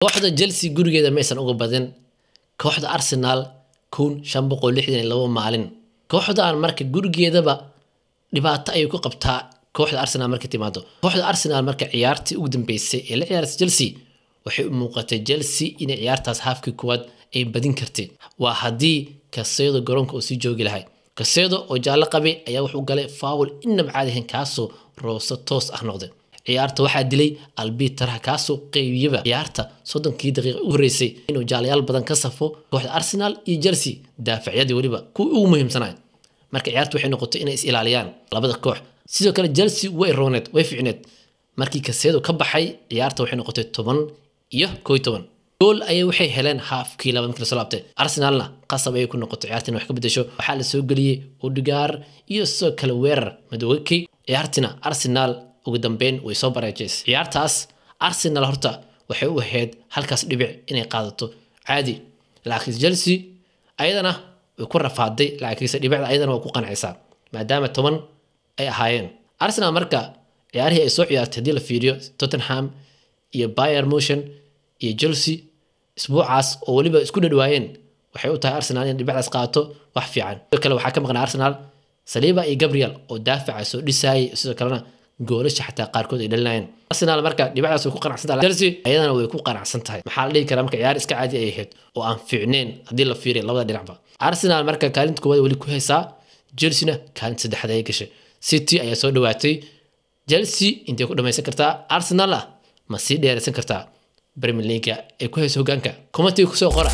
kooxda Chelsea gurigeeda maysan uga badin kooxda Arsenal 1562 maalin kooxda aan marka gurigeedaba dhibaato ay ku qabtaa kooxda Arsenal marka timaado kooxda Arsenal marka ciyaartii ugu dambeysay ee la ciyaartay Chelsea waxay u muuqatay Chelsea in ciyaartaas halkii kuwad ay badin kartay waa hadii Casedo garoonka uu sii joogi lahay Casedo oo jaale qabay ayaa wuxuu galay foul inaba caadi ahayn kaasoo rooso toos ah noqday ciyaarta waxaa dilay Albitar kaasoo qeybiyaba ciyaarta 30 daqiiqo u horeysay inuu jaalayaal badan ka safo kooxda Arsenal iyo Chelsea daafacyadii waliba ku ugu muhiimsanaa marka ciyaartu waxay noqotay inay is ilaaliyaan labada koox sidoo kale Chelsea way rooneed way fiicneed markii Casedo ka baxay ciyaarta waxay noqotay 10 iyo 11 gool ayay waxay heleen halfkii laba markii la soo laabtay Arsenalna qasab ay ku noqotay ciyaartina wax ka bedesho waxa la soo galiyay Odegaard iyo soo kale weerar madowgii ciyaartina Arsenal ugu dambeyn way soo bareejaysay ciyaartaas Arsenal horta waxay u ahayd halkaas dhibic inay qaadato caadi laakiin Chelsea ayadana way ku rafaaday laakiin dhibicda ayadana waa ku qancaysaa maadaama 10 ay ahaayeen Arsenal marka ciyaarihii ay soo ciyaartay hadii la fiiriyo Tottenham iyo Bayern Munich iyo Chelsea isbuucaas oo waliba isku dhadwaayeen waxay u tahay Arsenal in dhibicdaas qaato wax fiican sidoo kale waxa ka maqan Arsenal Saliba iyo Gabriel oo daafaca soo dhisay sidoo kalena goolasha xataa qaarkood ay dhalinayeen Arsenal marka dhibicdaas way ku qanacsan tahay Chelsea ayadana way ku qanacsan tahay maxaa la dhihi karaa marka ciyaar iska caadi ay ahayd oo aan fiicneen hadii la fiiriyo labada dhinacba Arsenal marka kaalinta koowaad wali ku haysaa Chelsea kaalinta saddexaad ay gashay City ayaa soo dhawaatay Chelsea intee ku dhamaysan kartaa Arsenal ma sii dheeraysan kartaa Premier League ay ku hayso hogaanka comment ku soo qora